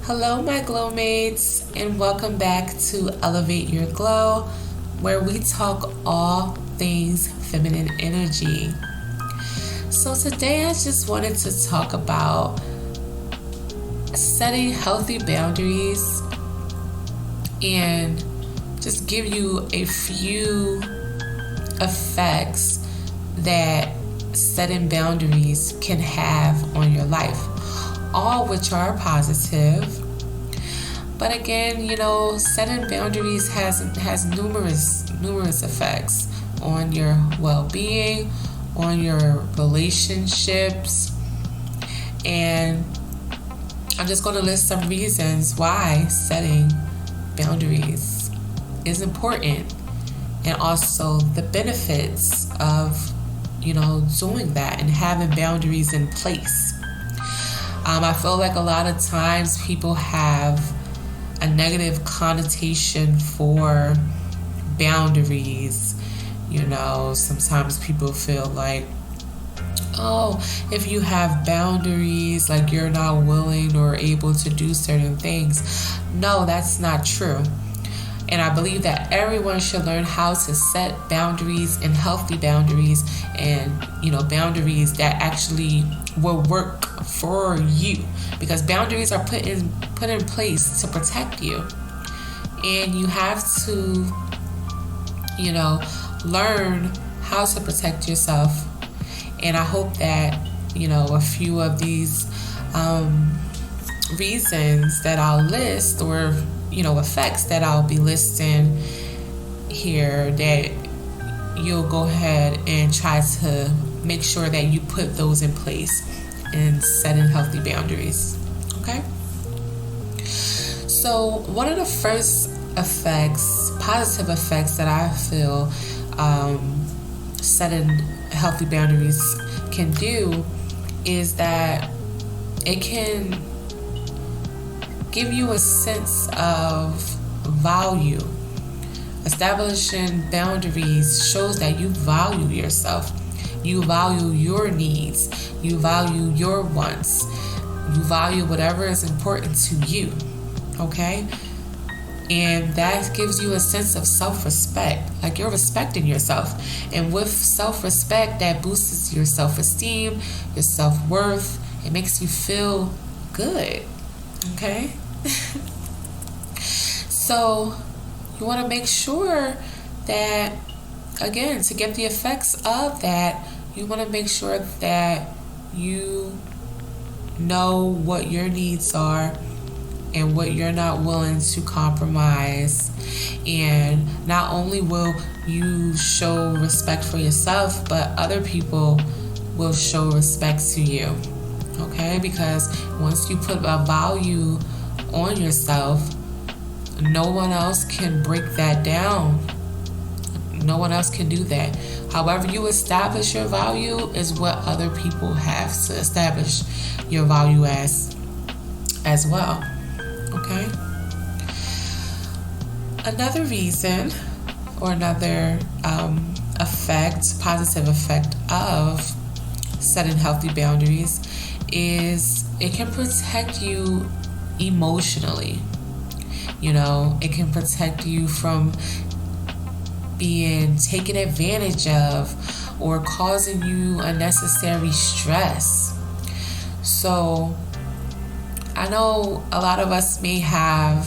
Hello, my glowmates, and welcome back to Elevate Your Glow, where we talk all things feminine energy. So today I just wanted to talk about setting healthy boundaries and just give you a few effects that setting boundaries can have on your life, all which are positive. But again, setting boundaries has numerous effects on your well-being, on your relationships, and I'm just going to list some reasons why setting boundaries is important, and also the benefits of doing that and having boundaries in place. I feel like a lot of times people have a negative connotation for boundaries. Sometimes people feel like, if you have boundaries, like you're not willing or able to do certain things. No, that's not true. And I believe that everyone should learn how to set boundaries and healthy boundaries and, boundaries that actually will work for you, because boundaries are put in place to protect you. And you have to, learn how to protect yourself. And I hope that, a few of these reasons that I'll list, or effects that I'll be listing here, that you'll go ahead and try to make sure that you put those in place and setting healthy boundaries. Okay? So one of the first effects, positive effects that I feel setting healthy boundaries can do is that it can give you a sense of value. Establishing boundaries shows that you value yourself. You value your needs. You value your wants. You value whatever is important to you. Okay? And that gives you a sense of self-respect. Like you're respecting yourself. And with self-respect, that boosts your self-esteem, your self-worth. It makes you feel good. Okay? So you want to make sure that, again, to get the effects of that, you want to make sure that you know what your needs are and what you're not willing to compromise. And not only will you show respect for yourself, but other people will show respect to you. Okay? Because once you put a value on yourself, no one else can break that down. No one else can do that. However you establish your value is what other people have to establish your value as well. Okay? Another reason, or another positive effect of setting healthy boundaries, is it can protect you emotionally. It can protect you from being taken advantage of or causing you unnecessary stress. So I know a lot of us may have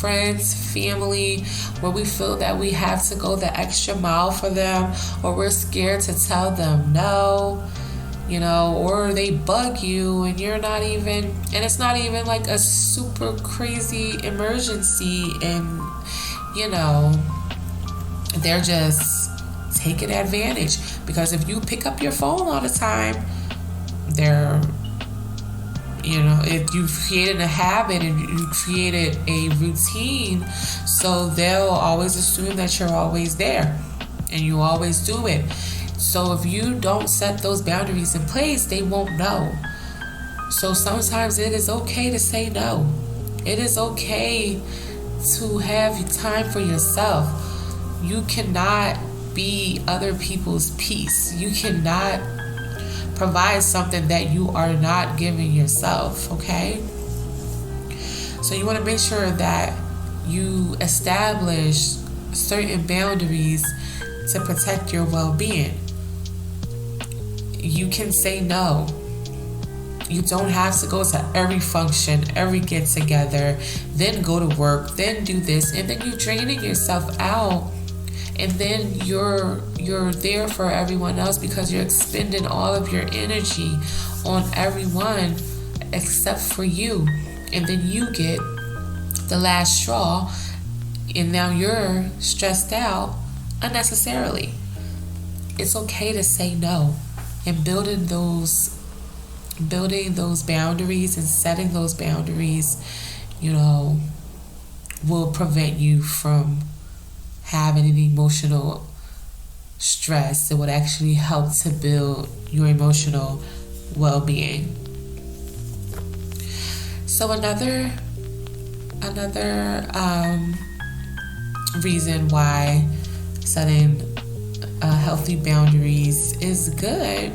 friends, family, where we feel that we have to go the extra mile for them, or we're scared to tell them no. Or they bug you and you're not even, and it's not even like a super crazy emergency, and they're just taking advantage. Because if you pick up your phone all the time, if you've created a habit and you created a routine, so they'll always assume that you're always there and you always do it. So if you don't set those boundaries in place, they won't know. So sometimes it is okay to say no. It is okay to have time for yourself. You cannot be other people's peace. You cannot provide something that you are not giving yourself, okay? So you want to make sure that you establish certain boundaries to protect your well-being. You can say no. You don't have to go to every function, every get-together, then go to work, then do this, and then you're draining yourself out. And then you're there for everyone else because you're expending all of your energy on everyone except for you. And then you get the last straw, and now you're stressed out unnecessarily. It's okay to say no, and building those boundaries and setting those boundaries, will prevent you from having an emotional stress. It would actually help to build your emotional well-being. So another reason why setting healthy boundaries is good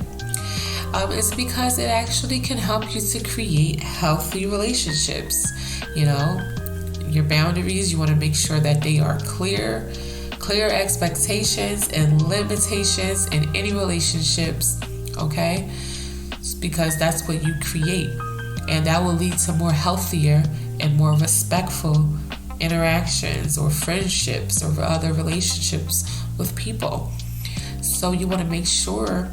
is because it actually can help you to create healthy relationships. Your boundaries, you want to make sure that they are clear expectations and limitations in any relationships, okay? Because that's what you create, and that will lead to more healthier and more respectful interactions or friendships or other relationships with people. So you want to make sure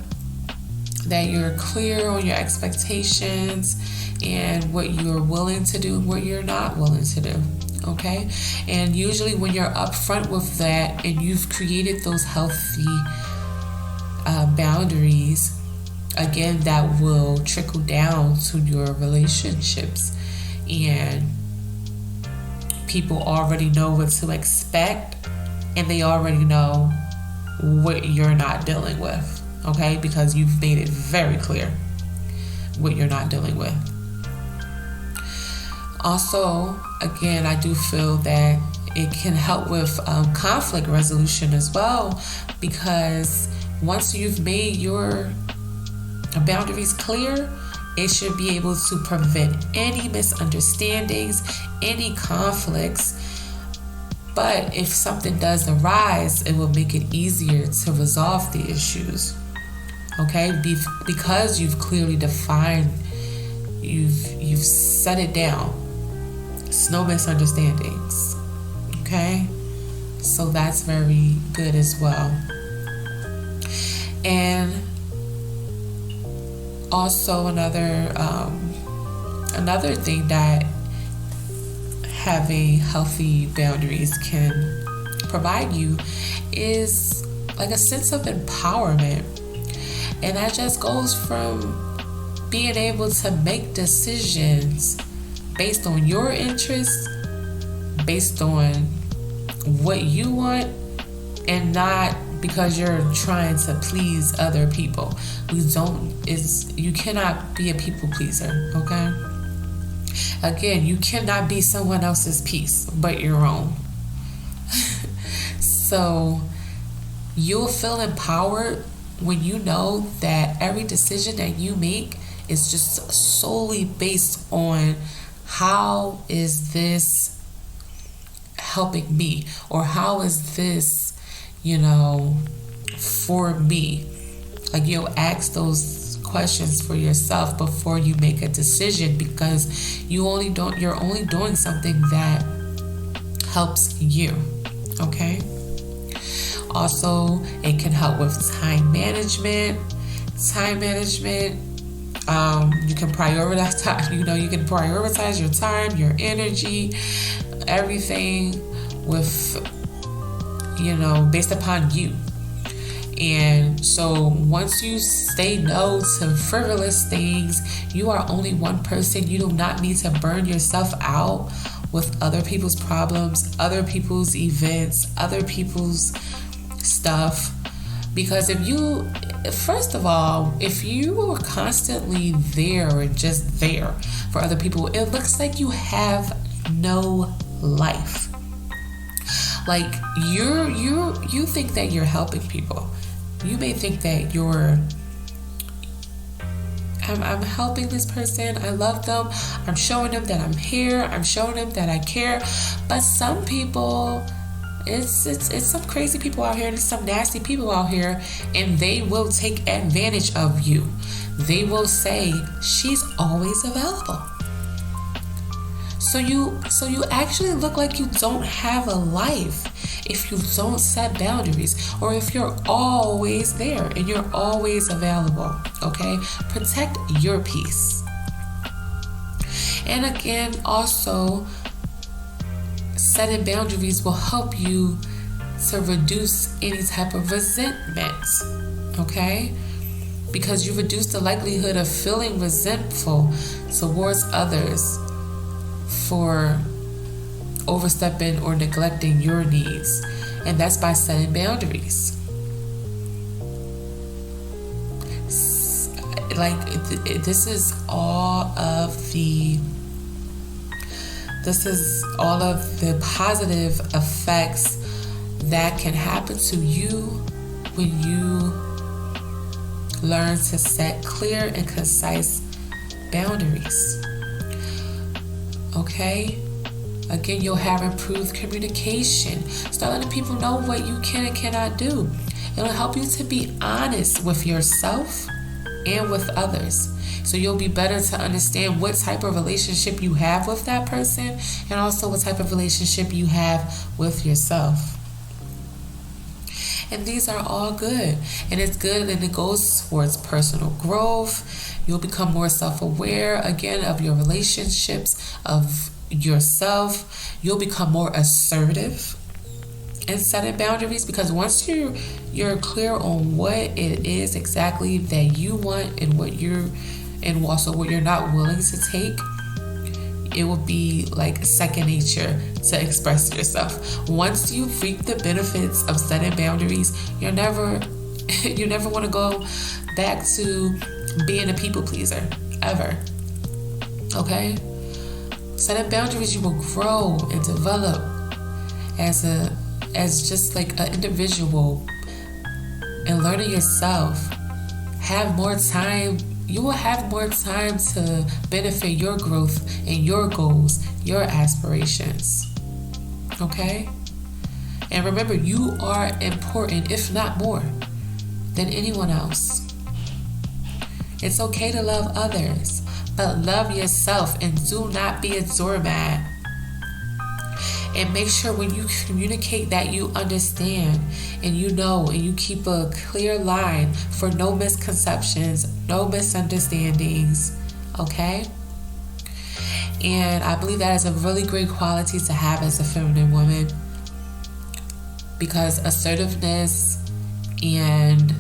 that you're clear on your expectations and what you're willing to do and what you're not willing to do, okay? And usually when you're upfront with that and you've created those healthy boundaries, again, that will trickle down to your relationships, and people already know what to expect, and they already know what you're not dealing with, okay? Because you've made it very clear what you're not dealing with. Also, again, I do feel that it can help with conflict resolution as well, because once you've made your boundaries clear, it should be able to prevent any misunderstandings, any conflicts. But if something does arise, it will make it easier to resolve the issues, okay? Because you've clearly defined, you've set it down. It's no misunderstandings, okay? So that's very good as well. And also another thing that having healthy boundaries can provide you is like a sense of empowerment. And that just goes from being able to make decisions based on your interests, based on what you want, and not because you're trying to please other people. You cannot be a people pleaser, okay? Again, you cannot be someone else's piece but your own. So you'll feel empowered when you know that every decision that you make is just solely based on how is this helping me, or how is this, for me. Like, you'll ask those questions for yourself before you make a decision, because you're only doing something that helps you, okay? Also, it can help with time management. You can prioritize time. You can prioritize your time, your energy, everything with, based upon you. And so once you say no to frivolous things, you are only one person. You do not need to burn yourself out with other people's problems, other people's events, other people's stuff. Because if you are constantly there or just there for other people, it looks like you have no life. Like, you think that you're helping people. You may think that you're I'm helping this person. I love them. I'm showing them that I'm here. I'm showing them that I care. But some people, it's some crazy people out here, and some nasty people out here, and they will take advantage of you. They will say, she's always available. So you actually look like you don't have a life if you don't set boundaries, or if you're always there and you're always available. Okay? Protect your peace. And again, also, setting boundaries will help you to reduce any type of resentment. Okay? Because you reduce the likelihood of feeling resentful towards others for overstepping or neglecting your needs. And that's by setting boundaries. Like, this is all of the positive effects that can happen to you when you learn to set clear and concise boundaries. Okay? Again, you'll have improved communication. Start letting people know what you can and cannot do. It'll help you to be honest with yourself and with others. So you'll be better to understand what type of relationship you have with that person, and also what type of relationship you have with yourself. And these are all good. And it's good, and it goes towards personal growth. You'll become more self-aware, again, of your relationships, of yourself. You'll become more assertive in setting boundaries, because once you're clear on what it is exactly that you want, and also what you're not willing to take, it will be like second nature to express yourself. Once you reap the benefits of setting boundaries, you never want to go back to being a people pleaser ever. Okay? Setting boundaries, you will grow and develop as just like an individual, and learning yourself. Have more time. You will have more time to benefit your growth and your goals, your aspirations. Okay? And remember, you are important, if not more, than anyone else. It's okay to love others, but love yourself, and do not be a doormat. And make sure when you communicate that you understand, and you know, and you keep a clear line for no misconceptions, no misunderstandings. Okay? And I believe that is a really great quality to have as a feminine woman, because assertiveness and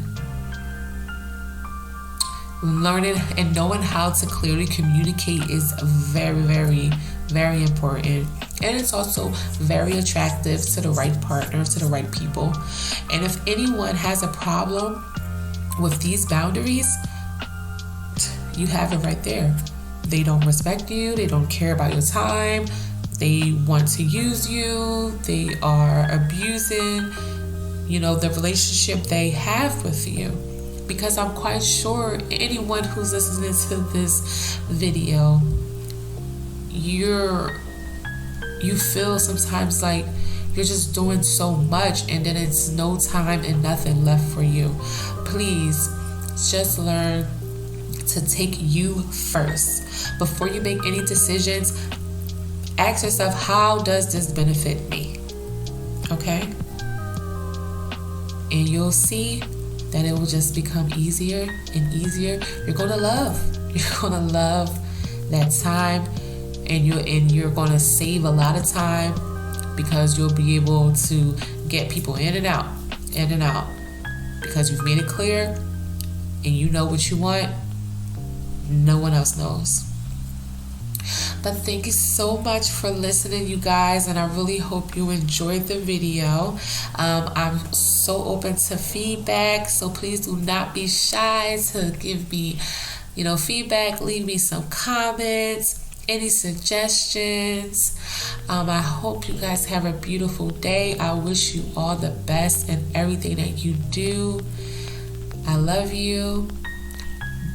learning and knowing how to clearly communicate is very, very, very important. And it's also very attractive to the right partner, to the right people. And if anyone has a problem with these boundaries, you have it right there. They don't respect you. They don't care about your time. They want to use you. They are abusing, the relationship they have with you. Because I'm quite sure anyone who's listening to this video, you feel sometimes like you're just doing so much, and then it's no time and nothing left for you. Please just learn to take you first. Before you make any decisions, ask yourself, how does this benefit me? Okay? And you'll see that it will just become easier and easier. You're gonna love that time, and you're gonna save a lot of time, because you'll be able to get people in and out, because you've made it clear and you know what you want. No one else knows. But thank you so much for listening, you guys, and I really hope you enjoyed the video. I'm so open to feedback, so please do not be shy to give me, feedback. Leave me some comments, any suggestions. I hope you guys have a beautiful day. I wish you all the best in everything that you do. I love you.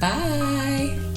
Bye.